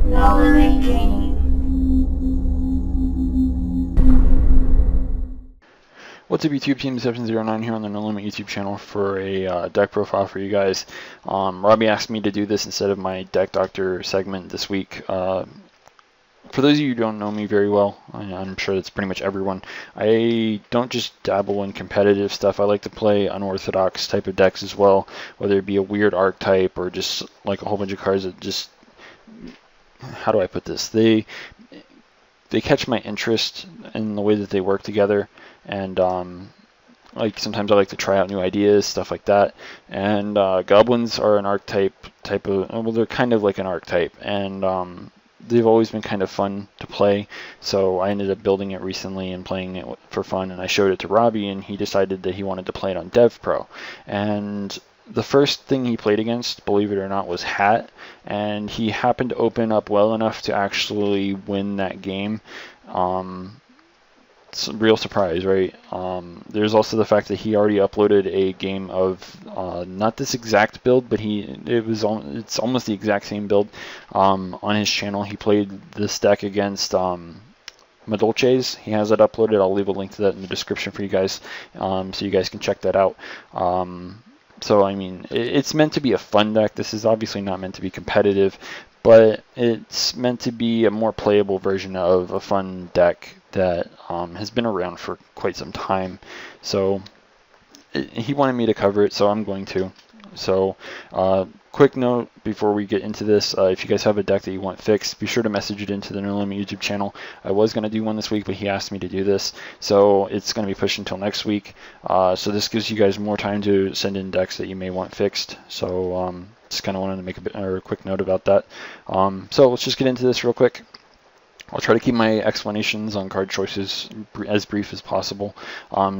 No limit gaming. What's up YouTube, Team709 here on the No Limit YouTube channel for a deck profile for you guys. Robbie asked me to do this instead of my Deck Doctor segment this week. For those of you who don't know me very well, I'm sure that's pretty much everyone, I don't just dabble in competitive stuff. I like to play unorthodox type of decks as well, whether it be a weird archetype or just like a whole bunch of cards that just, how do I put this? They catch my interest in the way that they work together, and like sometimes I like to try out new ideas, stuff like that. And goblins are an archetype type of, well, they're kind of like an archetype, and they've always been kind of fun to play. So I ended up building it recently and playing it for fun, and I showed it to Robbie, and he decided that he wanted to play it on Dev Pro. And the first thing he played against, believe it or not, was Hat, and he happened to open up well enough to actually win that game. It's a real surprise, right? There's also the fact that he already uploaded a game of not this exact build, but it's almost the exact same build on his channel. He played this deck against Madolches. He has it uploaded. I'll leave a link to that in the description for you guys, so you guys can check that out. So, I mean, it's meant to be a fun deck. This is obviously not meant to be competitive, but it's meant to be a more playable version of a fun deck that has been around for quite some time. So, he wanted me to cover it, so I'm going to. So, quick note before we get into this, if you guys have a deck that you want fixed, be sure to message it into the No Limit YouTube channel. I was going to do one this week, but he asked me to do this, so it's going to be pushed until next week. So this gives you guys more time to send in decks that you may want fixed. So just kind of wanted to make a quick note about that. So let's just get into this real quick. I'll try to keep my explanations on card choices as brief as possible.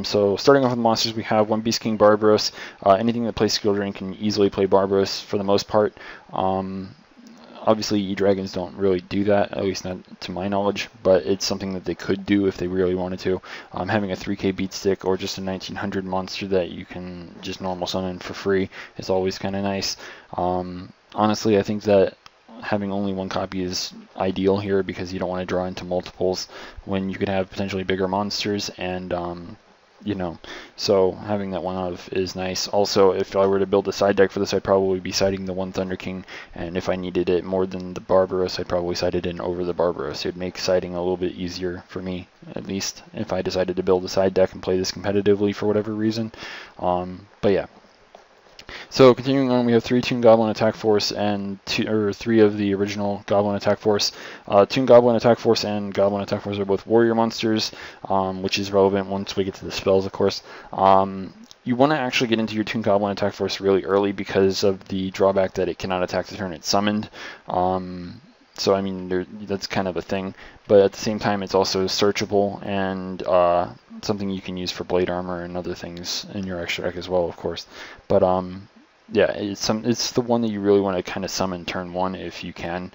So starting off with monsters, we have one Beast King Barbaros. Anything that plays Skill Drain can easily play Barbaros for the most part. Obviously, E-Dragons don't really do that, at least not to my knowledge, but it's something that they could do if they really wanted to. Having a 3K beat stick or just a 1900 monster that you can just normal summon for free is always kind of nice. Honestly, I think that having only one copy is ideal here because you don't want to draw into multiples when you could have potentially bigger monsters, and you know, so having that one of is nice. Also, if I were to build a side deck for this, I'd probably be siding the one Thunder King, and if I needed it more than the Barbaros, I'd probably side it in over the Barbaros. It would make siding a little bit easier for me, at least if I decided to build a side deck and play this competitively for whatever reason. But yeah. So continuing on, we have 3 Toon Goblin Attack Force and 3 of the original Goblin Attack Force. Toon Goblin Attack Force and Goblin Attack Force are both warrior monsters, which is relevant once we get to the spells, of course. You want to actually get into your Toon Goblin Attack Force really early because of the drawback that it cannot attack the turn it's summoned. So, I mean, that's kind of a thing. But at the same time, it's also searchable and something you can use for blade armor and other things in your extra deck as well, of course. But yeah, it's the one that you really want to kind of summon turn 1 if you can.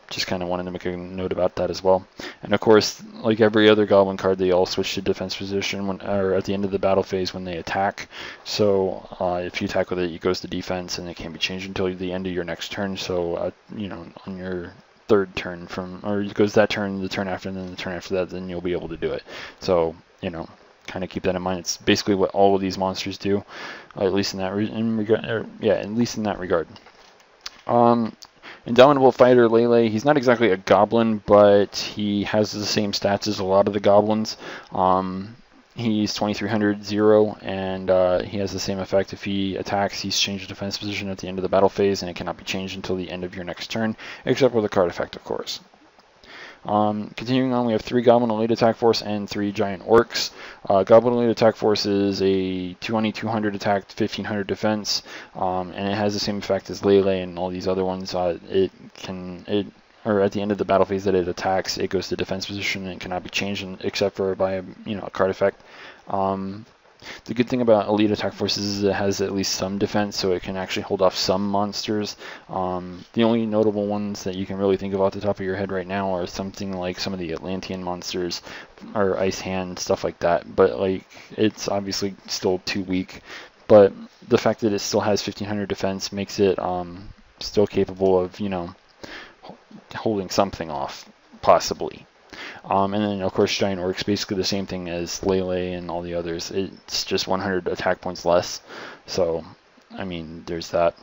Just kind of wanted to make a note about that as well. And of course, like every other Goblin card, they all switch to defense position or at the end of the battle phase when they attack. So if you attack with it, it goes to defense, and it can't be changed until the end of your next turn. So you know, on your third turn or it goes that turn, the turn after, and then the turn after that, then you'll be able to do it. So you know, kind of keep that in mind. It's basically what all of these monsters do, at least in that regard. Indomitable Fighter Lele, he's not exactly a goblin, but he has the same stats as a lot of the goblins. He's 2300 0, and he has the same effect. If he attacks, he's changed defense position at the end of the battle phase, and it cannot be changed until the end of your next turn, except with a card effect, of course. Continuing on, we have 3 Goblin Elite Attack Force and 3 Giant Orcs. Goblin Elite Attack Force is a 200 attack, 1500 defense, and it has the same effect as Lele and all these other ones. Or at the end of the battle phase that it attacks, it goes to defense position and cannot be changed except for by a card effect. The good thing about Elite Attack Forces is it has at least some defense, so it can actually hold off some monsters. The only notable ones that you can really think of off the top of your head right now are something like some of the Atlantean monsters or Ice Hand, stuff like that. But like, it's obviously still too weak. But the fact that it still has 1500 defense makes it still capable of, holding something off, possibly. And then, of course, Giant Orc's basically the same thing as Lele and all the others. It's just 100 attack points less. So, I mean, there's that.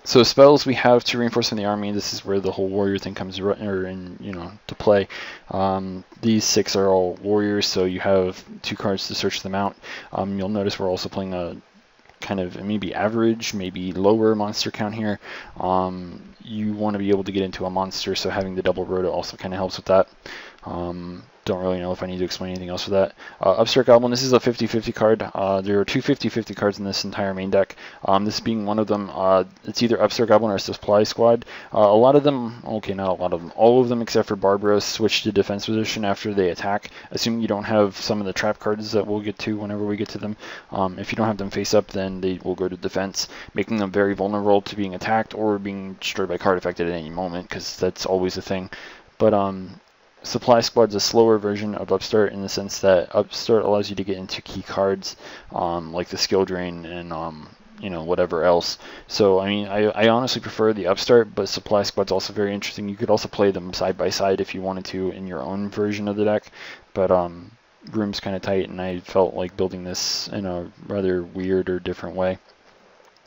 So spells we have to reinforce in the army. This is where the whole warrior thing comes to play. These 6 are all warriors, so you have 2 cards to search them out. You'll notice we're also playing a kind of maybe average, maybe lower monster count here. You want to be able to get into a monster, so having the double rota also kind of helps with that. Don't really know if I need to explain anything else for that. Upstart Goblin, this is a 50-50 card. There are 2 50-50 cards in this entire main deck. This being one of them. It's either Upstart Goblin or Supply Squad. A lot of them, okay, not a lot of them, all of them except for Barbara switch to defense position after they attack, assuming you don't have some of the trap cards that we'll get to whenever we get to them. If you don't have them face up, then they will go to defense, making them very vulnerable to being attacked or being destroyed by card effect at any moment, because that's always a thing. But Supply Squad's a slower version of Upstart in the sense that Upstart allows you to get into key cards like the Skill Drain and whatever else. So I mean, I honestly prefer the Upstart, but Supply Squad's also very interesting. You could also play them side by side if you wanted to in your own version of the deck, but room's kind of tight, and I felt like building this in a rather weird or different way.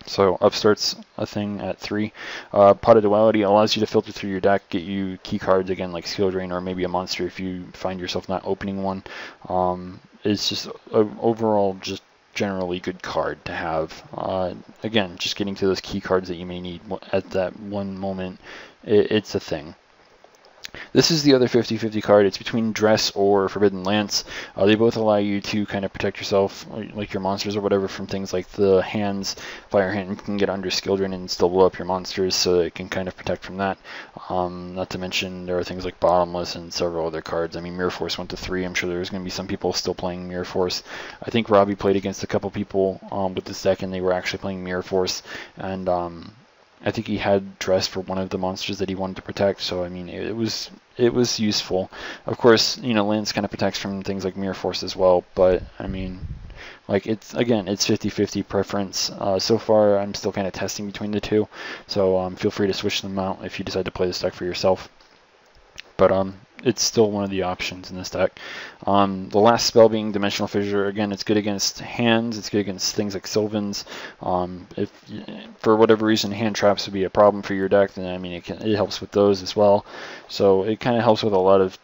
So Upstart's a thing at 3. Pot of Duality allows you to filter through your deck, get you key cards again like Skill Drain or maybe a monster if you find yourself not opening one. It's just overall just generally good card to have. Again, just getting to those key cards that you may need at that one moment, it's a thing. This is the other 50-50 card. It's between Dress or Forbidden Lance. They both allow you to kind of protect yourself, like your monsters or whatever, from things like the hands. Fire Hand can get under Skill Drain and still blow up your monsters, so it can kind of protect from that. Not to mention there are things like Bottomless and several other cards. I mean, Mirror Force went to 3. I'm sure there's going to be some people still playing Mirror Force. I think Robbie played against a couple people with this deck, and they were actually playing Mirror Force. And I think he had Dress for one of the monsters that he wanted to protect, so I mean it was useful. Of course, Lance kind of protects from things like Mirror Force as well, but I mean, like, it's 50-50 preference. So far I'm still kind of testing between the two, so feel free to switch them out if you decide to play this deck for yourself. But it's still one of the options in this deck. The last spell being Dimensional Fissure. Again, it's good against hands. It's good against things like Sylvans. If for whatever reason hand traps would be a problem for your deck, then I mean it helps with those as well. So it kind of helps with a lot of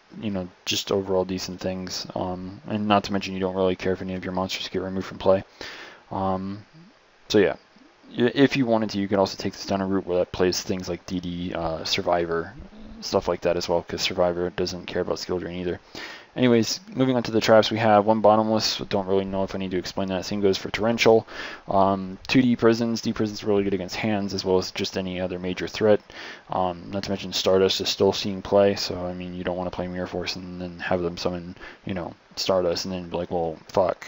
just overall decent things. And not to mention you don't really care if any of your monsters get removed from play. So yeah. If you wanted to, you could also take this down a route where that plays things like DD, Survivor, stuff like that as well, because Survivor doesn't care about Skill Drain either. Anyways, moving on to the traps, we have 1 Bottomless. Don't really know if I need to explain that. Same goes for Torrential. 2 D Prisons. D Prisons are really good against hands as well as just any other major threat. Not to mention Stardust is still seeing play, so I mean you don't want to play Mirror Force and then have them summon Stardust and then be like, well, fuck,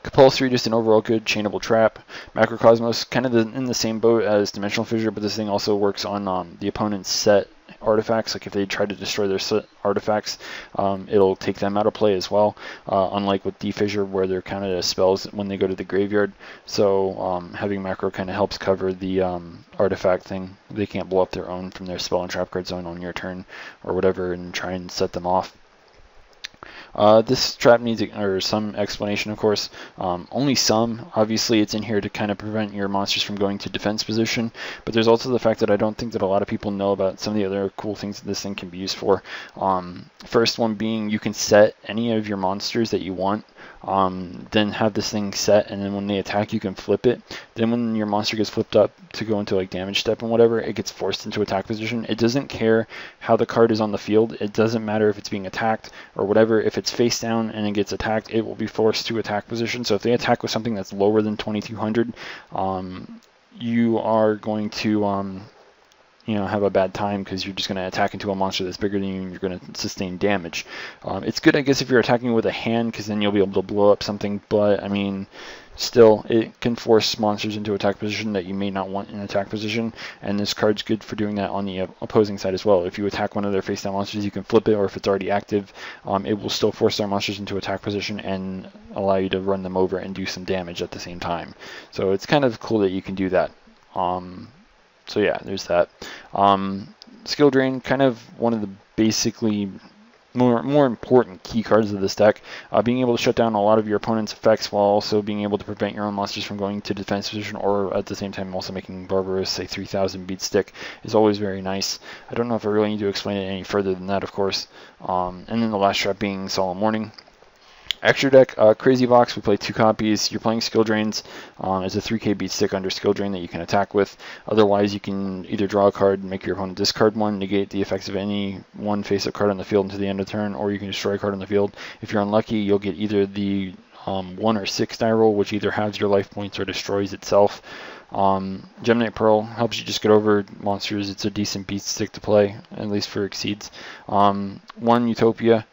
Compulsory, just an overall good chainable trap. Macrocosmos, kind of in the same boat as Dimensional Fissure, but this thing also works on the opponent's set artifacts. Like if they try to destroy their set artifacts, it'll take them out of play as well. Unlike with D-Fissure, where they're counted as spells when they go to the graveyard. So having Macro kind of helps cover the artifact thing. They can't blow up their own from their spell and trap card zone on your turn or whatever and try and set them off. This trap needs some explanation, of course. Only some. Obviously, it's in here to kind of prevent your monsters from going to defense position, but there's also the fact that I don't think that a lot of people know about some of the other cool things that this thing can be used for. First one being you can set any of your monsters that you want, then have this thing set, and then when they attack you can flip it. Then when your monster gets flipped up to go into like damage step and whatever, it gets forced into attack position. It doesn't care how the card is on the field. It doesn't matter if it's being attacked or whatever. If it's face down and it gets attacked, it will be forced to attack position. So if they attack with something that's lower than 2200, you are going to have a bad time because you're just going to attack into a monster that's bigger than you and you're going to sustain damage. It's good, I guess, if you're attacking with a hand because then you'll be able to blow up something, but I mean, still, it can force monsters into attack position that you may not want in attack position, and this card's good for doing that on the opposing side as well. If you attack one of their face down monsters, you can flip it, or if it's already active, it will still force their monsters into attack position and allow you to run them over and do some damage at the same time. So it's kind of cool that you can do that. So yeah, there's that. Skill Drain, kind of one of the basically more important key cards of this deck. Being able to shut down a lot of your opponent's effects while also being able to prevent your own monsters from going to defense position, or at the same time also making Barbarous a 3000 beat stick is always very nice. I don't know if I really need to explain it any further than that, of course. And then the last trap being Solemn Warning. Extra deck, Crazy Box, we play 2 copies. You're playing Skill Drains as a 3k beat stick under Skill Drain that you can attack with. Otherwise, you can either draw a card, make your opponent discard one, negate the effects of any one face-up card on the field until the end of turn, or you can destroy a card on the field. If you're unlucky, you'll get either the 1 or 6 die roll, which either halves your life points or destroys itself. Gemini Pearl helps you just get over monsters. It's a decent beat stick to play, at least for Exceeds. 1 Utopia.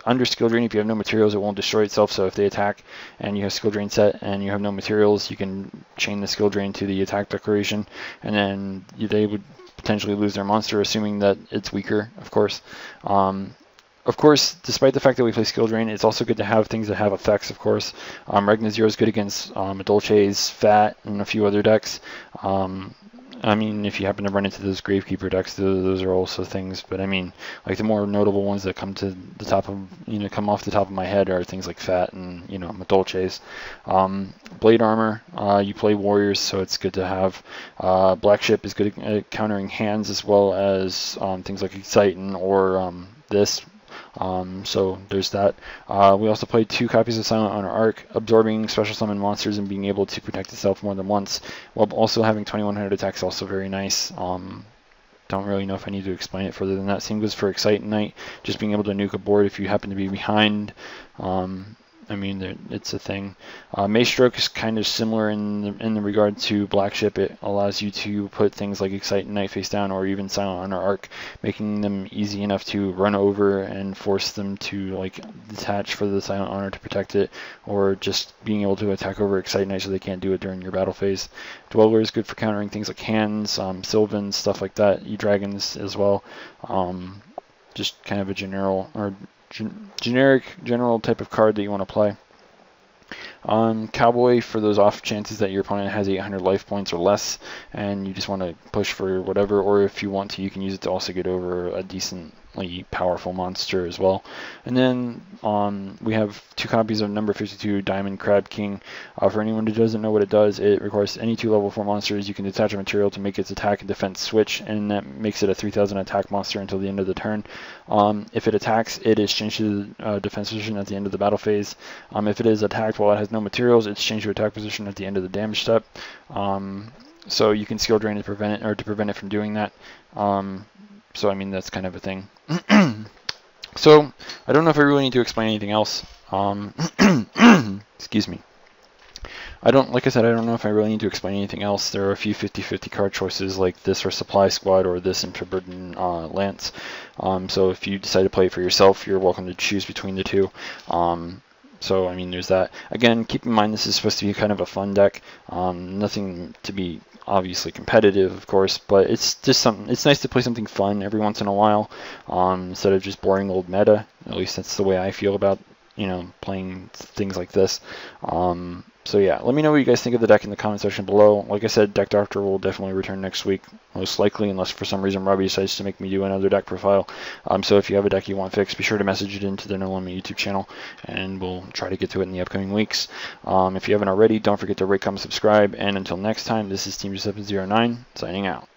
Under Skill Drain, if you have no materials, it won't destroy itself. So if they attack and you have Skill Drain set and you have no materials, you can chain the Skill Drain to the attack declaration, and then they would potentially lose their monster, assuming that it's weaker, of course. Of course, despite the fact that we play Skill Drain, it's also good to have things that have effects, of course. Regna Zero is good against Dolce's, Fat, and a few other decks. I mean, if you happen to run into those Gravekeeper decks, those are also things. But I mean, like the more notable ones that come to the top of, come off the top of my head are things like Fat and, Dolce's. Blade Armor, you play Warriors, so it's good to have. Black Ship is good at countering hands, as well as things like Excitin or this. So there's that. We also played 2 copies of Silent Honor Arc, absorbing special summon monsters and being able to protect itself more than once, while also having 2100 attacks, also very nice. Don't really know if I need to explain it further than that. Same goes for Excite Knight, just being able to nuke a board if you happen to be behind. I mean, it's a thing. Mace Stroke is kind of similar in the regard to Black Ship. It allows you to put things like Excite Knight face down, or even Silent Honor Arc, making them easy enough to run over and force them to like detach for the Silent Honor to protect it, or just being able to attack over Excite Knight so they can't do it during your battle phase. Dweller is good for countering things like hands, Sylvan, stuff like that. E-Dragons as well. Just kind of a general general type of card that you want to play. Cowboy, for those off chances that your opponent has 800 life points or less and you just want to push for whatever, or if you want to, you can use it to also get over a decently powerful monster as well. And then we have 2 copies of number 52 Diamond Crab King. For anyone who doesn't know what it does, it requires any 2 level 4 monsters. You can detach a material to make its attack and defense switch, and that makes it a 3000 attack monster until the end of the turn. If it attacks, it is changed to the defense position at the end of the battle phase. If it is attacked while it has no materials, it's changed to attack position at the end of the damage step. So you can Skill Drain to prevent it, or to prevent it from doing that. So I mean, that's kind of a thing. So I don't know if I really need to explain anything else. Excuse me. Like I said, I don't know if I really need to explain anything else. There are a few 50-50 card choices like this or Supply Squad or this and Forbidden Lance. So if you decide to play it for yourself, you're welcome to choose between the 2. So I mean, there's that. Again, keep in mind this is supposed to be kind of a fun deck. Nothing to be obviously competitive, of course, but it's just something. It's nice to play something fun every once in a while, instead of just boring old meta. At least that's the way I feel about playing things like this. So yeah, let me know what you guys think of the deck in the comment section below. Like I said, Deck Doctor will definitely return next week, most likely, unless for some reason Robbie decides to make me do another deck profile. So if you have a deck you want fixed, be sure to message it into the No Limit YouTube channel, and we'll try to get to it in the upcoming weeks. If you haven't already, don't forget to rate, comment, subscribe, and until next time, this is Team 709 signing out.